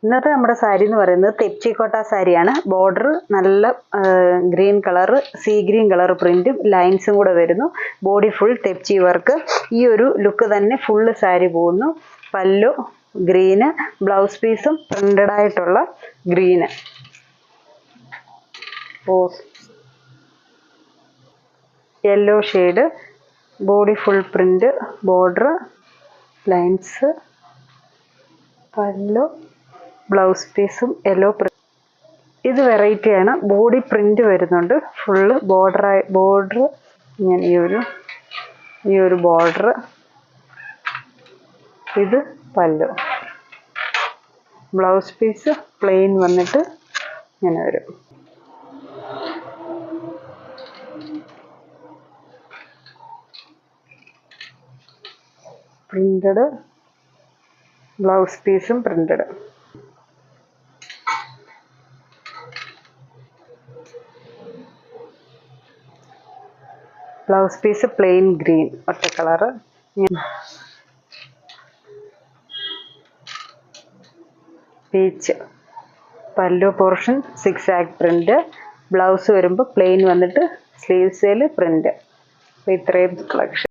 ഇന്നത്തെ നമ്മുടെ സാരി എന്ന് പറയുന്നത് തെച്ചിക്കോട്ട സാരിയാണ്. ബോർഡർ നല്ല green colour, sea green colour പ്രിന്റും ലൈൻസും കൂടെ വരുന്നു. ബോഡി ഫുൾ തെച്ചി വർക്ക്. ഈ ഒരു ലുക്ക് തന്നെ ഫുള്ള് സാരി പോകുന്നു. പല്ലു ഗ്രീന്, ബ്ലൗസ് പീസും പ്രിന്റഡ് ആയിട്ടുള്ള green. Yellow shade, body full print, border lines, pallu, blouse പീസും യെല്ലോ പ്രിന്റ്. ഇത് വെറൈറ്റിയാണ്. ബോഡി പ്രിന്റ് വരുന്നുണ്ട്. ഫുള്ള് ബോർഡർ ഇങ്ങനെ ഈ ഒരു ബോർഡർ. ഇത് പല്ലു. ബ്ലൗസ് പീസ് പ്ലെയിൻ വന്നിട്ട് ഇങ്ങനെ വരും. പ്രിന്റഡ്, ബ്ലൗസ് പീസും printed. Blouse piece plain green, ഒറ്റ colour. Peach. Pallu portion six ആക്ക് പ്രിന്റ്. ബ്ലൗസ് വരുമ്പോൾ പ്ലെയിൻ വന്നിട്ട് സ്ലീവ്സിൽ പ്രിന്റ്. അപ്പോൾ ഇത്രയും കളക്ഷൻ.